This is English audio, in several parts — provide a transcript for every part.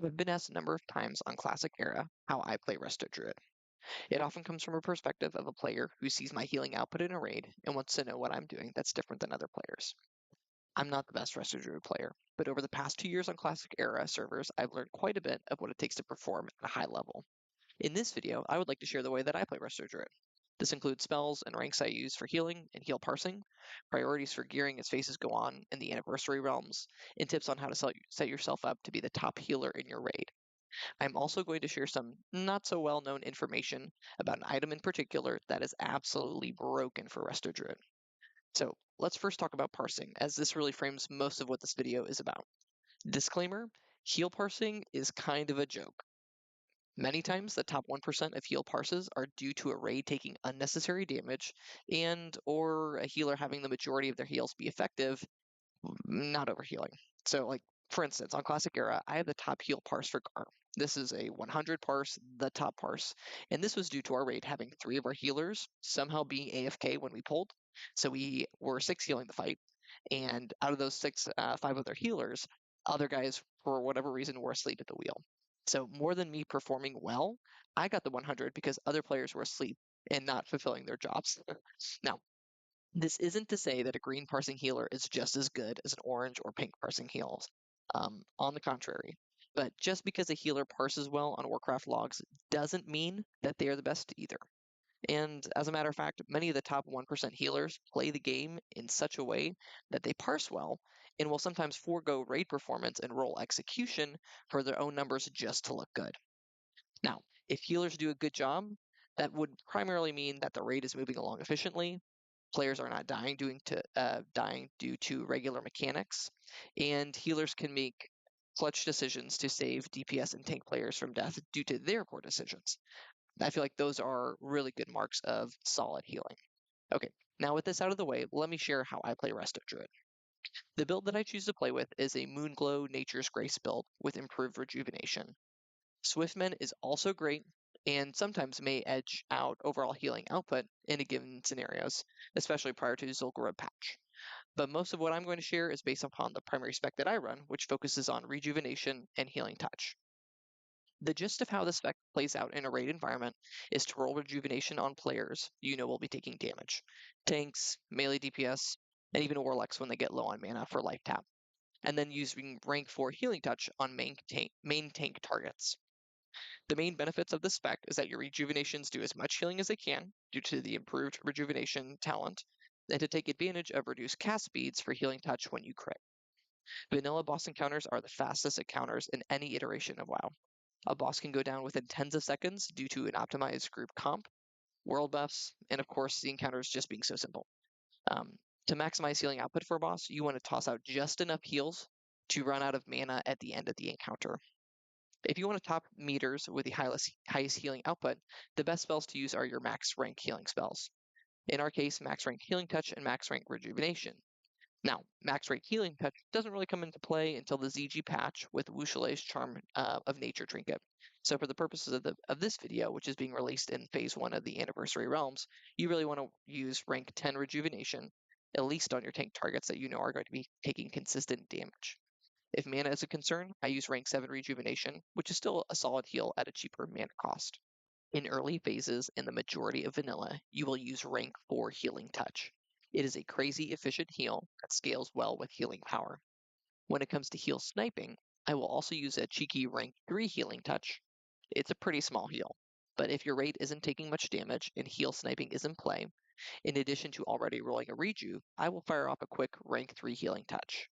I've been asked a number of times on Classic Era how I play Resto Druid. It often comes from a perspective of a player who sees my healing output in a raid and wants to know what I'm doing that's different than other players. I'm not the best Resto Druid player, but over the past 2 years on Classic Era servers, I've learned quite a bit of what it takes to perform at a high level. In this video, I would like to share the way that I play Resto Druid. This includes spells and ranks I use for healing and heal parsing, priorities for gearing as phases go on in the anniversary realms, and tips on how to set yourself up to be the top healer in your raid. I'm also going to share some not so well known information about an item in particular that is absolutely broken for Resto Druid. So let's first talk about parsing, as this really frames most of what this video is about. Disclaimer, heal parsing is kind of a joke. Many times the top 1% of heal parses are due to a raid taking unnecessary damage and or a healer having the majority of their heals be effective, not overhealing. So for instance, on Classic Era, I have the top heal parse for Gar. This is a 100 parse, the top parse, and this was due to our raid having 3 of our healers somehow being AFK when we pulled. So we were 6 healing the fight, and out of those 6, 5 of their healers, other guys, for whatever reason, were asleep at the wheel. So more than me performing well, I got the 100 because other players were asleep and not fulfilling their jobs. Now, this isn't to say that a green parsing healer is just as good as an orange or pink parsing heals. On the contrary, but just because a healer parses well on Warcraft logs doesn't mean that they are the best either. And as a matter of fact, many of the top 1% healers play the game in such a way that they parse well and will sometimes forego raid performance and role execution for their own numbers just to look good. Now, if healers do a good job, that would primarily mean that the raid is moving along efficiently, players are not dying due to regular mechanics, and healers can make clutch decisions to save DPS and tank players from death due to their poor decisions. I feel like those are really good marks of solid healing. Okay, now with this out of the way, let me share how I play Resto Druid. The build that I choose to play with is a Moonglow Nature's Grace build with improved Rejuvenation. Swiftness is also great and sometimes may edge out overall healing output in a given scenarios, especially prior to Zul'Gurub patch. But most of what I'm going to share is based upon the primary spec that I run, which focuses on Rejuvenation and Healing Touch. The gist of how the spec plays out in a raid environment is to roll Rejuvenation on players you know will be taking damage. Tanks, melee DPS, and even Warlocks when they get low on mana for life tap. And then using rank 4 Healing Touch on main tank targets. The main benefits of this spec is that your rejuvenations do as much healing as they can due to the improved rejuvenation talent, and to take advantage of reduced cast speeds for healing touch when you crit. Vanilla boss encounters are the fastest encounters in any iteration of WoW. A boss can go down within tens of seconds due to an optimized group comp, world buffs, and of course the encounters just being so simple. To maximize healing output for a boss, you want to toss out just enough heals to run out of mana at the end of the encounter. If you want to top meters with the highest healing output, the best spells to use are your max rank healing spells. In our case, max rank healing touch and max rank rejuvenation. Now, max rank healing touch doesn't really come into play until the ZG patch with Wuxele's Charm of Nature trinket. So for the purposes of this video, which is being released in phase 1 of the Anniversary Realms, you really want to use rank 10 rejuvenation, at least on your tank targets that you know are going to be taking consistent damage. If mana is a concern, I use rank 7 Rejuvenation, which is still a solid heal at a cheaper mana cost. In early phases in the majority of vanilla, you will use rank 4 Healing Touch. It is a crazy efficient heal that scales well with healing power. When it comes to heal sniping, I will also use a cheeky rank 3 Healing Touch. It's a pretty small heal, but if your raid isn't taking much damage and heal sniping is in play, in addition to already rolling a rejuve, I will fire off a quick rank 3 Healing Touch.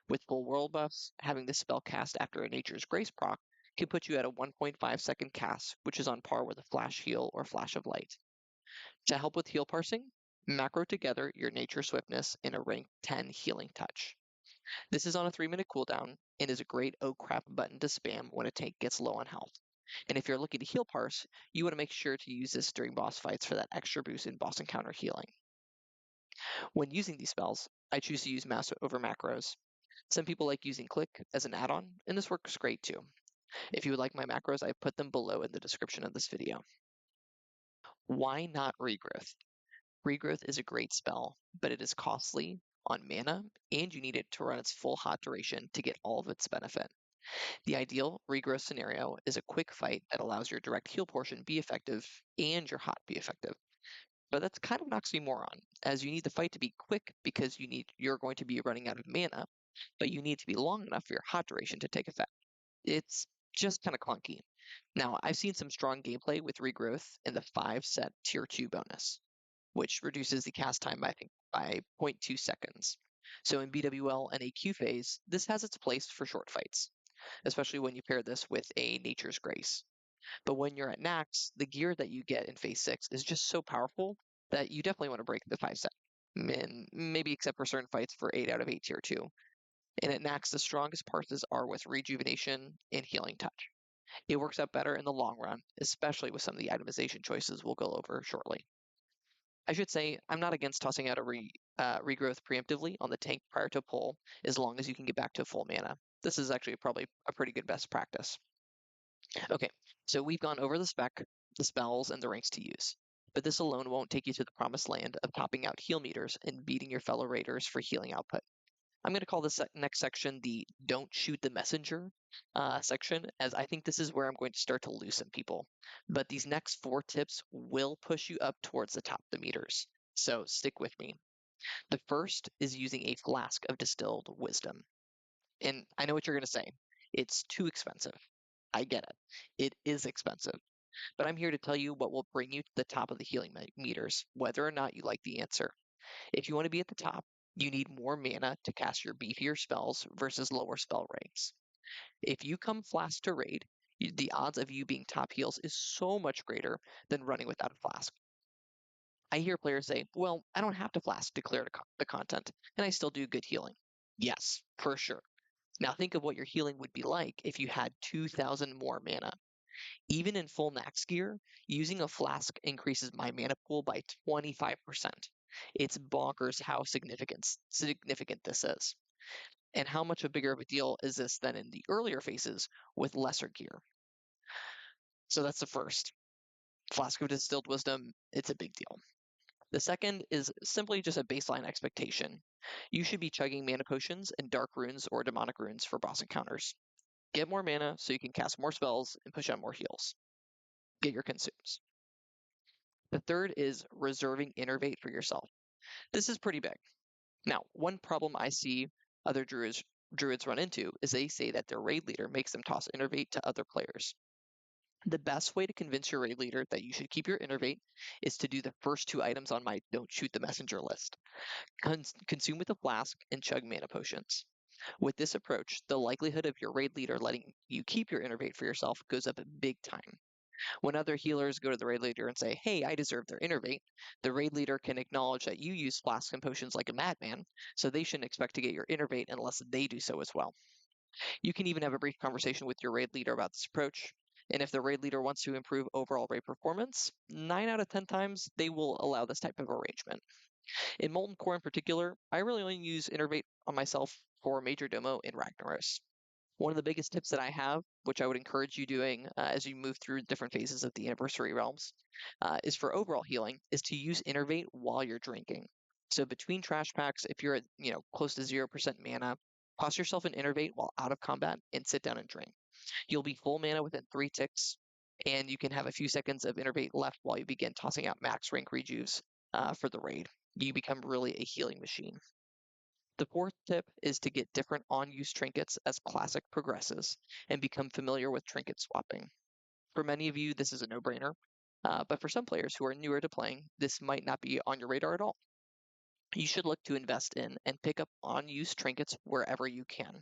With full world buffs, having this spell cast after a Nature's Grace proc can put you at a 1.5 second cast, which is on par with a Flash Heal or Flash of Light. To help with heal parsing, macro together your Nature Swiftness in a rank 10 Healing Touch. This is on a 3-minute cooldown and is a great oh crap button to spam when a tank gets low on health. And if you're looking to heal parse, you want to make sure to use this during boss fights for that extra boost in boss encounter healing. When using these spells, I choose to use mouse over macros. Some people like using Click as an add-on, and this works great too. If you would like my macros, I've put them below in the description of this video. Why not Regrowth? Regrowth is a great spell, but it is costly on mana, and you need it to run its full hot duration to get all of its benefit. The ideal regrowth scenario is a quick fight that allows your direct heal portion be effective and your hot be effective. But that's kind of an oxymoron, as you need the fight to be quick because you're going to be running out of mana, but you need to be long enough for your hot duration to take effect. It's just kind of clunky. Now, I've seen some strong gameplay with regrowth in the 5 set tier 2 bonus, which reduces the cast time by, I think, by zero point 0.2 seconds. So in BWL and AQ phase, this has its place for short fights, especially when you pair this with a Nature's Grace. But when you're at Nax, the gear that you get in phase 6 is just so powerful that you definitely want to break the 5 set. And maybe except for certain fights for 8 out of 8 tier 2. And at Nax, the strongest parses are with Rejuvenation and Healing Touch. It works out better in the long run, especially with some of the itemization choices we'll go over shortly. I should say, I'm not against tossing out a regrowth preemptively on the tank prior to pull, as long as you can get back to full mana. This is actually probably a pretty good best practice. Okay, so we've gone over the spec, the spells, and the ranks to use. But this alone won't take you to the promised land of topping out heal meters and beating your fellow raiders for healing output. I'm going to call this next section the "Don't Shoot the Messenger" section, as I think this is where I'm going to start to lose some people. But these next 4 tips will push you up towards the top of the meters, so stick with me. The first is using a flask of distilled wisdom. And I know what you're going to say. It's too expensive. I get it. It is expensive. But I'm here to tell you what will bring you to the top of the healing meters, whether or not you like the answer. If you want to be at the top, you need more mana to cast your beefier spells versus lower spell ranks. If you come Flask to raid, the odds of you being top heals is so much greater than running without a Flask. I hear players say, well, I don't have to Flask to clear the content, and I still do good healing. Yes, for sure. Now think of what your healing would be like if you had 2,000 more mana. Even in full max gear, using a flask increases my mana pool by 25%. It's bonkers how significant this is. And how much bigger of a deal is this than in the earlier phases with lesser gear? So that's the first. Flask of Distilled Wisdom, it's a big deal. The second is simply just a baseline expectation. You should be chugging mana potions and dark runes or demonic runes for boss encounters. Get more mana so you can cast more spells and push out more heals. Get your consumes. The third is reserving Innervate for yourself. This is pretty big. Now, one problem I see other druids run into is they say that their raid leader makes them toss Innervate to other players. The best way to convince your raid leader that you should keep your Innervate is to do the first 2 items on my Don't Shoot the Messenger list. Consume with a flask and chug mana potions. With this approach, the likelihood of your raid leader letting you keep your Innervate for yourself goes up big time. When other healers go to the raid leader and say, hey, I deserve their Innervate, the raid leader can acknowledge that you use flasks and potions like a madman, so they shouldn't expect to get your Innervate unless they do so as well. You can even have a brief conversation with your raid leader about this approach, and if the raid leader wants to improve overall raid performance, 9 out of 10 times they will allow this type of arrangement. In Molten Core in particular, I really only use Innervate on myself for Major Domo in Ragnaros. One of the biggest tips that I have, which I would encourage you doing as you move through different phases of the Anniversary Realms, is for overall healing, is to use Innervate while you're drinking. So between trash packs, if you're at close to 0% mana, toss yourself an Innervate while out of combat and sit down and drink. You'll be full mana within 3 ticks, and you can have a few seconds of Innervate left while you begin tossing out max rank rejuves for the raid. You become really a healing machine. The fourth tip is to get different on-use trinkets as Classic progresses and become familiar with trinket swapping. For many of you, this is a no-brainer, but for some players who are newer to playing, this might not be on your radar at all. You should look to invest in and pick up on-use trinkets wherever you can.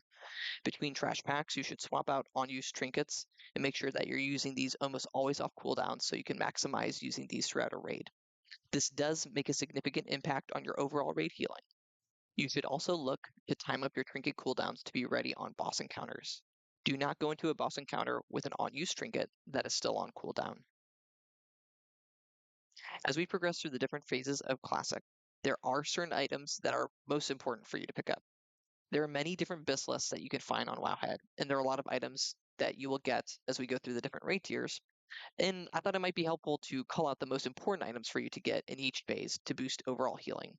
Between trash packs, you should swap out on-use trinkets and make sure that you're using these almost always off cooldowns so you can maximize using these throughout a raid. This does make a significant impact on your overall raid healing. You should also look to time up your trinket cooldowns to be ready on boss encounters. Do not go into a boss encounter with an on-use trinket that is still on cooldown. As we progress through the different phases of Classic, there are certain items that are most important for you to pick up. There are many different BIS lists that you can find on Wowhead, and there are a lot of items that you will get as we go through the different raid tiers. And I thought it might be helpful to call out the most important items for you to get in each phase to boost overall healing.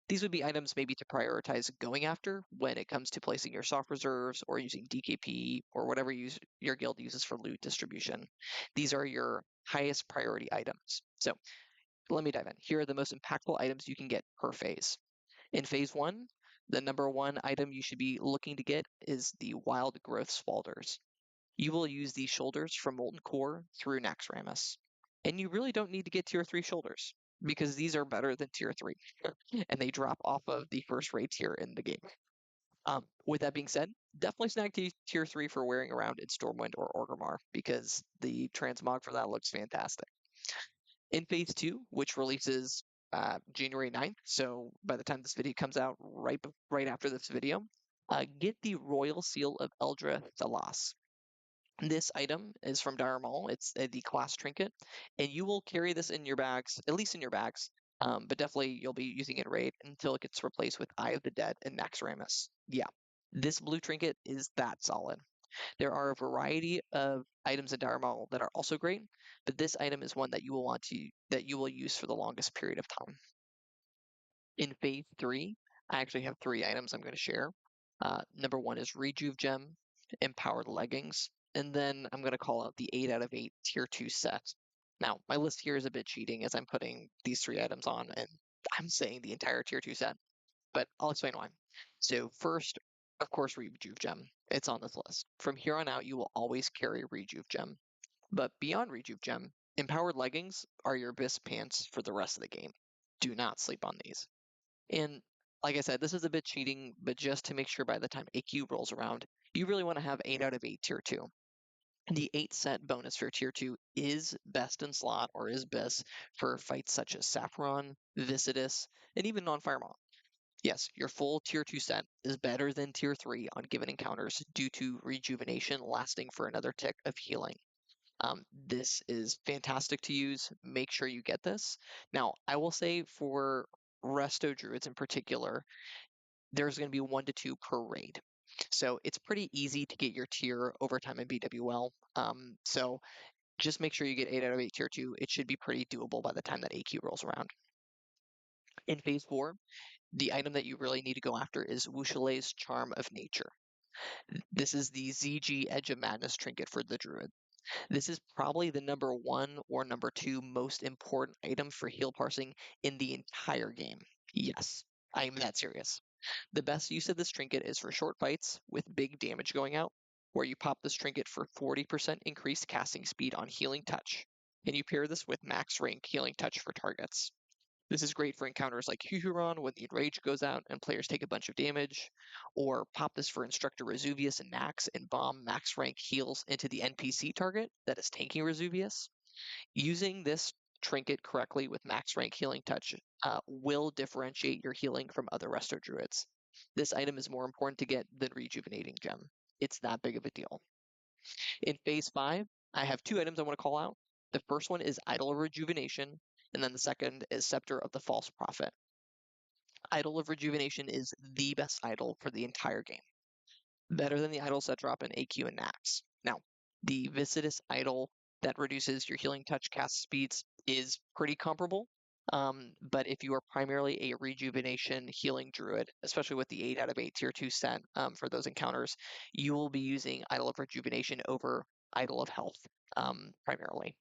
These would be items maybe to prioritize going after when it comes to placing your soft reserves or using DKP or whatever your guild uses for loot distribution. These are your highest priority items. So let me dive in. Here are the most impactful items you can get per phase. In phase 1, the number 1 item you should be looking to get is the Wild Growth Spalders. You will use these shoulders from Molten Core through Naxxramas. And you really don't need to get tier 3 shoulders because these are better than tier 3 and they drop off of the first raid tier in the game. With that being said, definitely snag tier 3 for wearing around in Stormwind or Orgrimmar because the transmog for that looks fantastic. In phase 2, which releases January 9th, so by the time this video comes out, right after this video, get the Royal Seal of Eldra Thalas. This item is from Dire Maul. It's the class trinket, and you will carry this in your bags, at least in your bags, but definitely you'll be using it in raid until it gets replaced with Eye of the Dead and Naxxramas. Yeah, this blue trinket is that solid. There are a variety of items in Dire Maul that are also great, but this item is one that you will use for the longest period of time. In phase 3, I actually have 3 items I'm going to share. Number 1 is Rejuv Gem, Empowered Leggings, and then I'm going to call out the 8 out of 8 tier 2 set. Now, my list here is a bit cheating as I'm putting these 3 items on and I'm saying the entire tier 2 set, but I'll explain why. So first, of course, Rejuv Gem. It's on this list. From here on out, you will always carry Rejuv Gem. But beyond Rejuv Gem, Empowered Leggings are your best pants for the rest of the game. Do not sleep on these. And like I said, this is a bit cheating, but just to make sure by the time AQ rolls around, you really want to have 8 out of 8 tier 2. The 8 set bonus for tier 2 is best in slot or is best for fights such as Saffron, Viscidus, and even non-Firemaw. Yes, your full tier 2 set is better than tier 3 on given encounters due to Rejuvenation lasting for another tick of healing. This is fantastic to use. Make sure you get this. Now, I will say for Resto Druids in particular, there's going to be 1 to 2 per raid. So it's pretty easy to get your tier over time in BWL. So just make sure you get 8 out of 8 tier 2. It should be pretty doable by the time that AQ rolls around. In phase 4, the item that you really need to go after is Wushalay's Charm of Nature. This is the ZG Edge of Madness trinket for the Druid. This is probably the number 1 or number 2 most important item for heal parsing in the entire game. Yes, I am that serious. The best use of this trinket is for short fights with big damage going out, where you pop this trinket for 40% increased casting speed on Healing Touch, and you pair this with max rank Healing Touch for targets. This is great for encounters like Huron when the Enrage goes out and players take a bunch of damage, or pop this for Instructor Resuvius and Nax and bomb max rank heals into the NPC target that is tanking Resuvius. Using this trinket correctly with max rank Healing Touch will differentiate your healing from other Resto Druids. This item is more important to get than Rejuvenating Gem. It's that big of a deal. In phase 5, I have 2 items I want to call out. The first one is Idol of Rejuvenation, and then the second is Scepter of the False Prophet. Idol of Rejuvenation is the best idol for the entire game. Better than the idols that drop in AQ and Nax. Now, the Viscidus idol that reduces your healing touch cast speeds is pretty comparable. But if you are primarily a rejuvenation healing druid, especially with the 8 out of 8 tier 2 set for those encounters, you will be using Idol of Rejuvenation over Idol of Health primarily.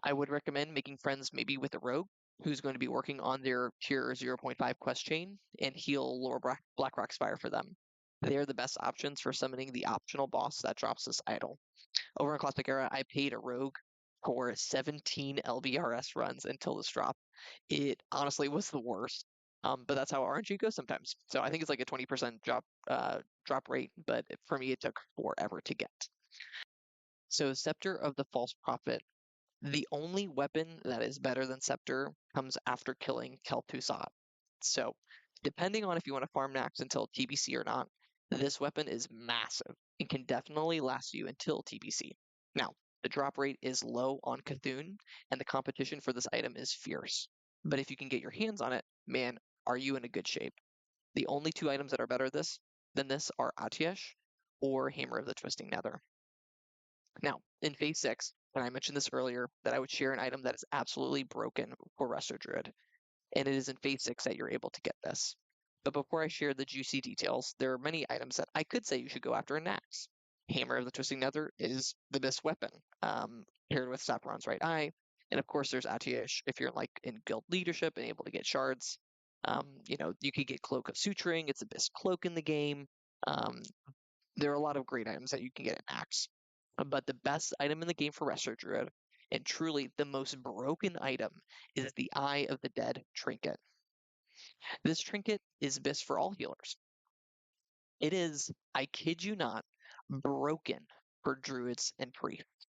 I would recommend making friends maybe with a rogue who's going to be working on their tier 0.5 quest chain and heal Lower Blackrock Spire for them. They are the best options for summoning the optional boss that drops this idol. Over in Classic Era, I paid a rogue for 17 LBRS runs until this drop. It honestly was the worst, but that's how RNG goes sometimes. So I think it's like a 20% drop rate, but for me it took forever to get. So Scepter of the False Prophet. The only weapon that is better than Scepter comes after killing Kel'Thuzad. So, depending on if you want to farm Nax until TBC or not, this weapon is massive and can definitely last you until TBC. Now, the drop rate is low on Cthulhu, and the competition for this item is fierce. But if you can get your hands on it, man, are you in a good shape. The only 2 items that are better than this are Atiesh or Hammer of the Twisting Nether. Now, in phase 6, and I mentioned this earlier, that I would share an item that is absolutely broken for Resto Druid. and it is in Phase 6 that you're able to get this. But before I share the juicy details, there are many items that I could say you should go after in Nax. Hammer of the Twisting Nether is the best weapon, paired with Sapphiron's Right Eye. And of course, there's Atiyesh if you're like in guild leadership and able to get shards. You could get Cloak of Suturing. It's the best cloak in the game. Um, there are a lot of great items that you can get in Axe. But the best item in the game for Resto Druid, and truly the most broken item, is the Eye of the Dead trinket. This trinket is best for all healers. It is, I kid you not, broken for druids and priests.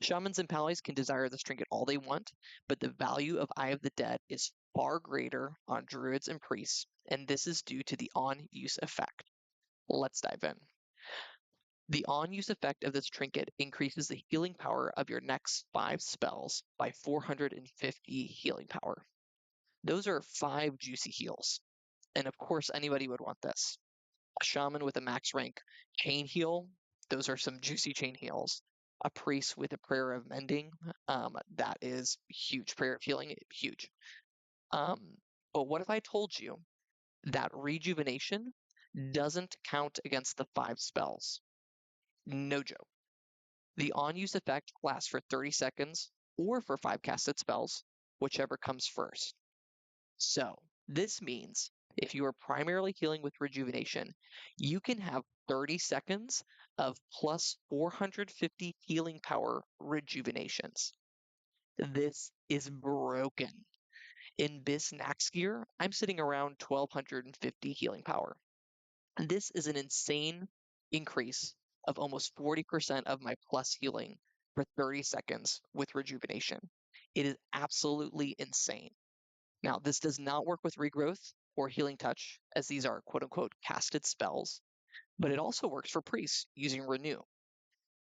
Shamans and pallies can desire this trinket all they want, but the value of Eye of the Dead is far greater on druids and priests, and this is due to the on-use effect. Let's dive in. The on-use effect of this trinket increases the healing power of your next 5 spells by 450 healing power. Those are 5 juicy heals, and of course anybody would want this. A shaman with a max rank chain heal, those are some juicy chain heals. A priest with a prayer of mending, that is huge. Prayer of healing, huge. Um, but what if I told you that rejuvenation doesn't count against the 5 spells? No joke. The on-use effect lasts for 30 seconds or for 5 casted spells, whichever comes first. So, this means if you are primarily healing with rejuvenation, you can have 30 seconds of plus 450 healing power rejuvenations. This is broken. In Bis Nax gear, I'm sitting around 1250 healing power. And this is an insane increase of almost 40% of my plus healing for 30 seconds with rejuvenation. It is absolutely insane. Now, this does not work with regrowth or healing touch, as these are quote unquote casted spells, but it also works for priests using renew.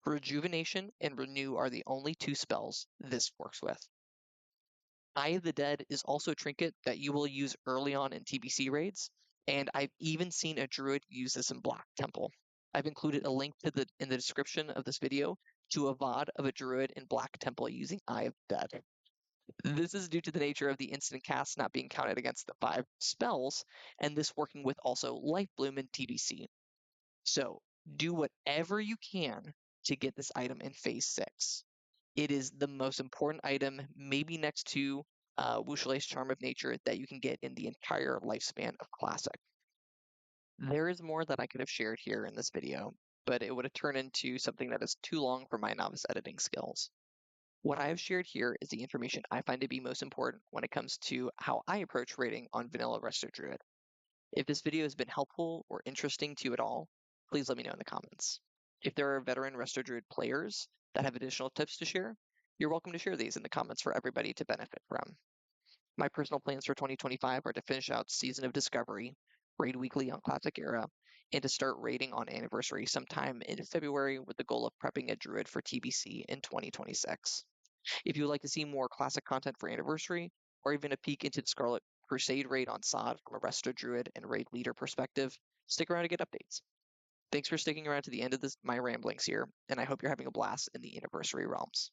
Rejuvenation and renew are the only 2 spells this works with. Eye of the Dead is also a trinket that you will use early on in TBC raids, and I've even seen a druid use this in Black Temple. I've included a link in the description of this video to a VOD of a druid in Black Temple using Eye of the Dead. This is due to the nature of the instant cast not being counted against the 5 spells, and this working with also Life Bloom and TBC. So do whatever you can to get this item in Phase 6. It is the most important item, maybe next to Wuxulei's Charm of Nature, that you can get in the entire lifespan of Classic. There is more that I could have shared here in this video, but it would have turned into something that is too long for my novice editing skills. What I have shared here is the information I find to be most important when it comes to how I approach rating on Vanilla Resto Druid. If this video has been helpful or interesting to you at all, please let me know in the comments. If there are veteran Resto Druid players that have additional tips to share, you're welcome to share these in the comments for everybody to benefit from. My personal plans for 2025 are to finish out Season of Discovery, raid weekly on Classic Era, and to start raiding on Anniversary sometime in February with the goal of prepping a Druid for TBC in 2026. If you would like to see more Classic content for Anniversary, or even a peek into the Scarlet Crusade raid on SOD from a Resto Druid and raid leader perspective, stick around to get updates. Thanks for sticking around to the end of my ramblings here, and I hope you're having a blast in the Anniversary realms.